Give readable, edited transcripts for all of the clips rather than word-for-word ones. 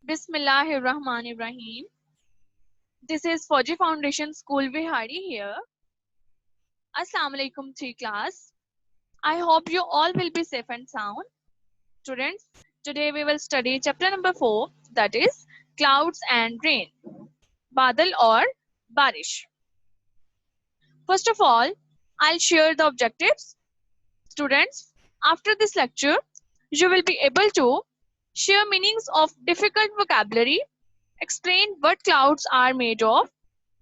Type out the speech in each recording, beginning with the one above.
Bismillahirrahmanirrahim. This is Fauji Foundation School Vihari here. Assalamu alaikum 3 class. I hope you all will be safe and sound. Students, today we will study chapter number 4, that is clouds and rain. Badal or Barish. First of all, I'll share the objectives. Students, after this lecture, you will be able to share meanings of difficult vocabulary, explain what clouds are made of,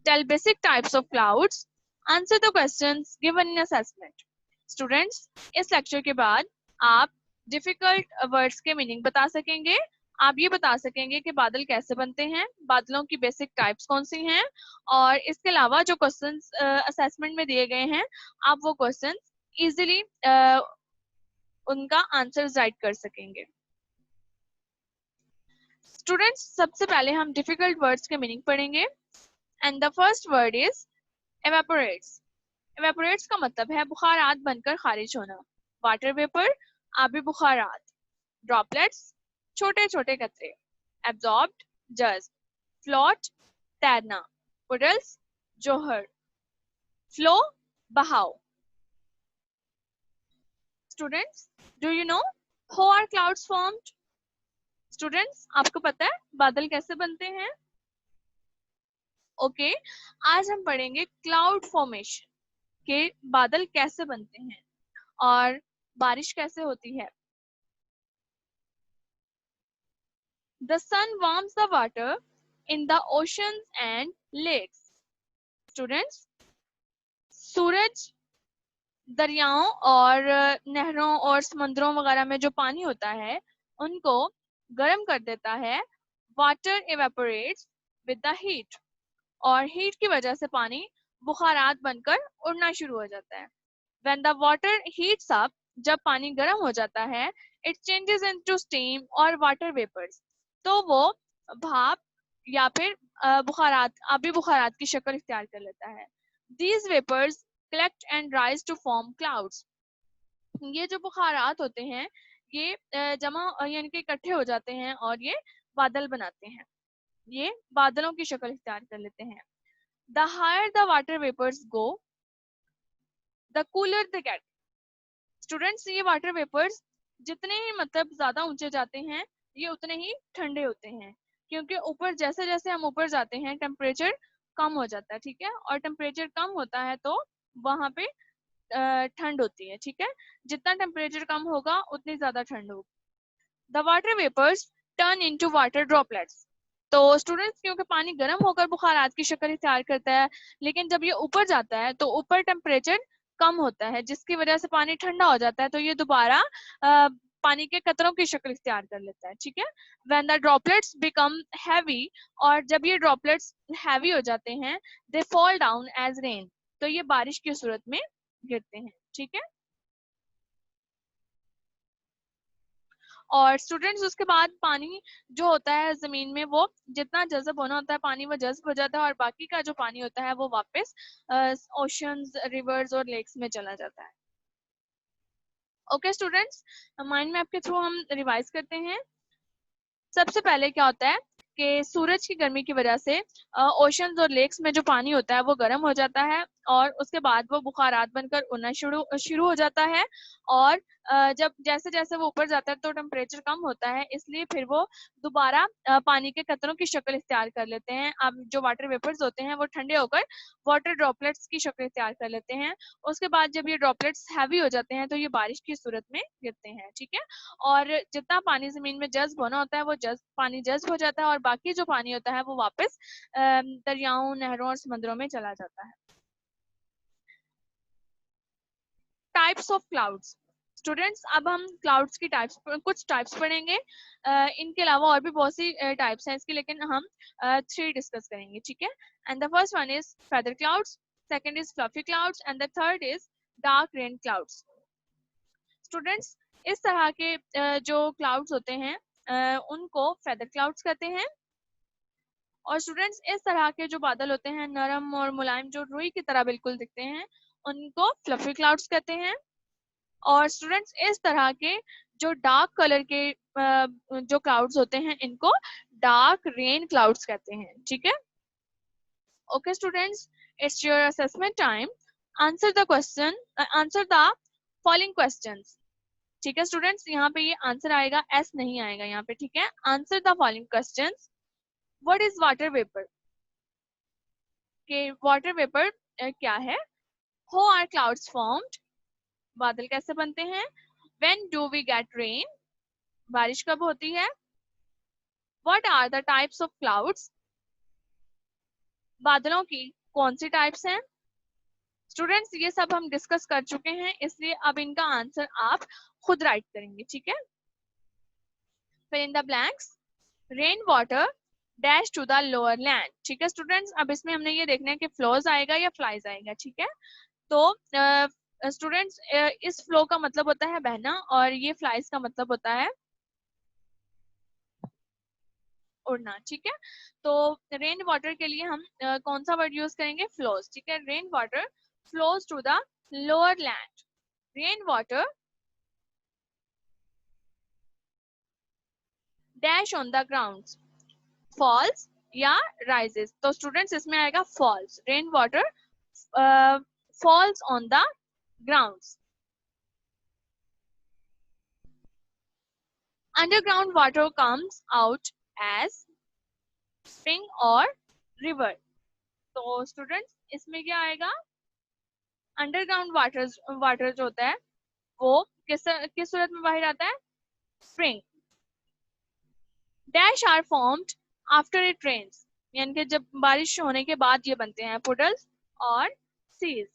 tell basic types of clouds, answer the questions given in assessment. Students, इस lecture के बाद आप difficult words के meaning बता सकेंगे, आप ये बता सकेंगे कि बादल कैसे बनते हैं, बादलों की बेसिक टाइप्स कौन सी हैं, और इसके अलावा जो क्वेश्चंस असेसमेंट में दिए गए हैं आप वो क्वेश्चंस इजीली उनका आंसर्स राइट कर सकेंगे. स्टूडेंट्स, सबसे पहले हम डिफिकल्ट वर्ड्स के मीनिंग पढ़ेंगे. And the first word is evaporates. evaporates का मतलब है बुखारात बनकर खारिज होना. वाटर वेपर, आबी बुखारात. ड्रॉपलेट्स, छोटे छोटे कतरे. एब्जॉर्ब्ड, जज्ब. फ्लोट, तैरना. पुडल्स, जोहर. फ्लो, बहाव. Students, do you know how are clouds formed? Students, आपको पता है बादल कैसे बनते हैं? ओके, आज हम पढ़ेंगे क्लाउड फॉर्मेशन के बादल कैसे बनते हैं और बारिश कैसे होती है. The sun warms the water in the oceans and lakes. Students, सूरज दरियाओं और नहरों और समुद्रों वगैरह में जो पानी होता है उनको गर्म कर देता है. Water evaporates with the heat. और हीट की वजह से पानी बुखारात बनकर उड़ना शुरू हो जाता है. When the water heats up, जब पानी गर्म हो जाता है, it changes into steam और water vapors. तो वो भाप या फिर बुखारात, आबी बुखारात की शक्ल इख्तियार कर लेता है. These vapors collect and rise to form clouds. ये जो बुखारात होते हैं ये जमा यानी कि इकट्ठे हो जाते हैं और ये बादल बनाते हैं. ये बादलों की शक्ल इख्तियार कर लेते हैं. The higher the water vapors go, the cooler they get. Students, ये water vapors जितने ही मतलब ज्यादा ऊंचे जाते हैं ये उतने ही ठंडे होते हैं, क्योंकि ऊपर जैसे जैसे हम ऊपर जाते हैं टेम्परेचर कम हो जाता है. ठीक है, और टेम्परेचर कम होता है तो वहां पे ठंड होती है. ठीक है, जितना टेम्परेचर कम होगा उतनी ज्यादा ठंड होगी. The water vapors turn into water droplets. तो स्टूडेंट्स, क्योंकि पानी गर्म होकर बुखारात की शक्ल इख्तियार करता है, लेकिन जब ये ऊपर जाता है तो ऊपर टेम्परेचर कम होता है जिसकी वजह से पानी ठंडा हो जाता है, तो ये दोबारा पानी के कतरों की शक्ल इख्तियार कर लेता है. ठीक है, when the droplets become heavy, और जब ये ड्रॉपलेट्स हैवी हो जाते हैं, they fall down as rain. तो ये बारिश की सूरत में गिरते हैं. ठीक है, और स्टूडेंट्स उसके बाद पानी जो होता है जमीन में वो जितना जज़ब होना होता है पानी वो जज़ब हो जाता है, और बाकी का जो पानी होता है वो वापस ओशंस, रिवर्स और लेक्स में चला जाता है. ओके स्टूडेंट्स, माइंड मैप के थ्रू हम रिवाइज करते हैं. सबसे पहले क्या होता है कि सूरज की गर्मी की वजह से ओशंस और लेक्स में जो पानी होता है वो गर्म हो जाता है, और उसके बाद वो बुखारात बनकर उड़ना शुरू हो जाता है. और जब जैसे जैसे वो ऊपर जाता है तो टेम्परेचर कम होता है, इसलिए फिर वो दोबारा पानी के कतरों की शक्ल इख्तियार कर लेते हैं. अब जो वाटर वेपर्स होते हैं वो ठंडे होकर वाटर ड्रॉपलेट्स की शक्ल इख्तियार कर लेते हैं. उसके बाद जब ये ड्रॉपलेट्स हैवी हो जाते हैं तो ये बारिश की सूरत में गिरते हैं. ठीक है, और जितना पानी जमीन में जज्ब होना होता है वो पानी जज्ब हो जाता है, और बाकी जो पानी होता है वो वापस दरियाओं, नहरों और समुद्रों में चला जाता है. Types of clouds. स्टूडेंट्स, अब हम क्लाउड्स की कुछ टाइप्स पढ़ेंगे. इनके अलावा और भी बहुत सी टाइप्स हैं इसकी, लेकिन हम 3 डिस्कस करेंगे. ठीक है, and the first one is feather clouds, second is fluffy clouds, and the third is dark rain clouds. Students, इस तरह के जो क्लाउड्स होते हैं उनको फेदर क्लाउड्स कहते हैं. और स्टूडेंट्स, इस तरह के जो बादल होते हैं नरम और मुलायम, जो रुई की तरह बिल्कुल दिखते हैं, उनको फ्लफी क्लाउड्स कहते हैं. और स्टूडेंट्स, इस तरह के जो डार्क कलर के जो क्लाउड्स होते हैं इनको डार्क रेन क्लाउड्स कहते हैं, ठीक है। Okay students, it's your assessment time. Answer the question, answer the following questions. ठीक है स्टूडेंट्स, यहाँ पे ये आंसर आएगा, एस नहीं आएगा यहाँ पे, ठीक है। Answer the following questions. What is water vapour? के वाटर वेपर क्या है? How are clouds formed? बादल कैसे बनते हैं? When do we get rain? बारिश कब होती है? What are the types of clouds? बादलों की कौन सी टाइप्स हैं? स्टूडेंट्स, ये सब हम डिस्कस कर चुके हैं, इसलिए अब इनका आंसर आप खुद राइट करेंगे, ठीक है। Fill in the blanks. Rain water dash to the lower land. ठीक है स्टूडेंट्स, अब इसमें हमने ये देखना है कि फ्लोज आएगा या फ्लाइज आएगा, ठीक है। तो स्टूडेंट्स, इस फ्लो का मतलब होता है बहना और ये फ्लाइज का मतलब होता है उड़ना, ठीक है। तो रेन वाटर के लिए हम कौन सा वर्ड यूज करेंगे? फ्लोज, ठीक है। Rain water flows to the lower land. Rain water dash on the ground, falls या राइजेस। तो स्टूडेंट्स इसमें आएगा falls. Rain water falls on the ground. Underground water comes out as spring और river. तो students इसमें क्या आएगा? Underground water जो होता है वो किस सूरत में बाहर आता है? Spring. Dash are formed after it rains, यानी कि जब बारिश होने के बाद ये बनते हैं, पुडल्स और सीज।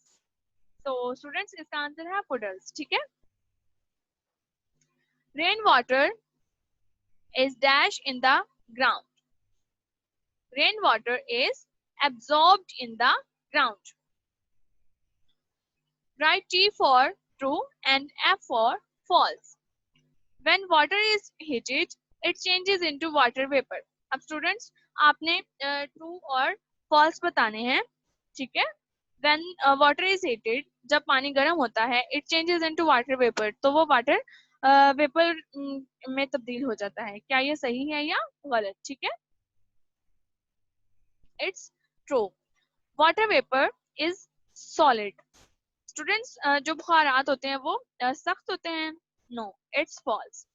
तो स्टूडेंट्स इसका आंसर है पुडल्स, ठीक है। Rain water is dash in the ground. Rain water is absorbed in the ground. Write T for true and F for false. When water is heated, it changes into water vapor. अब students आपने true और false बताने हैं, ठीक है। When water is heated, जब पानी गर्म होता है, it changes into water vapor, तो वो वाटर वेपर में तब्दील हो जाता है। क्या ये सही है या गलत? ठीक है, it's true. Water vapour is solid. Students जो बुखारात होते हैं वो सख्त होते हैं? No, it's false.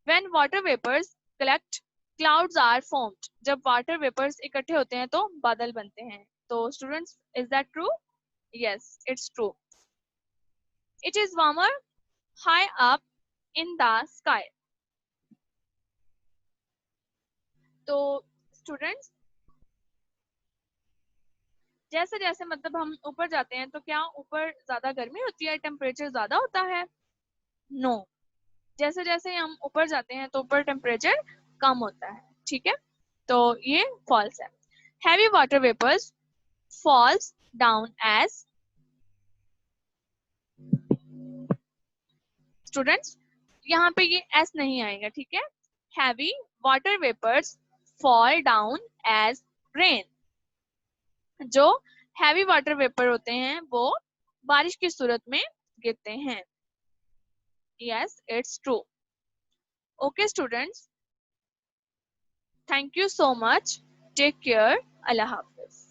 When water vapours collect, clouds are formed. जब वाटर वेपर्स इकट्ठे होते हैं तो बादल बनते हैं। तो students is that true? Yes, it's true. It is warmer high up in the sky. तो स्टूडेंट्स जैसे जैसे मतलब हम ऊपर जाते हैं तो क्या ऊपर ज्यादा गर्मी होती है, टेम्परेचर ज्यादा होता है? नो, जैसे जैसे हम ऊपर जाते हैं तो ऊपर टेम्परेचर कम होता है, ठीक है। तो ये फॉल्स है। Heavy water vapours falls down as, students यहाँ पे ये एस नहीं आएगा, ठीक है। Heavy water vapours fall down as rain. जो हैवी वाटर वेपर होते हैं वो बारिश की सूरत में गिरते हैं। Yes, it's true. Okay students, thank you so much, take care, अल्लाह हाफिज।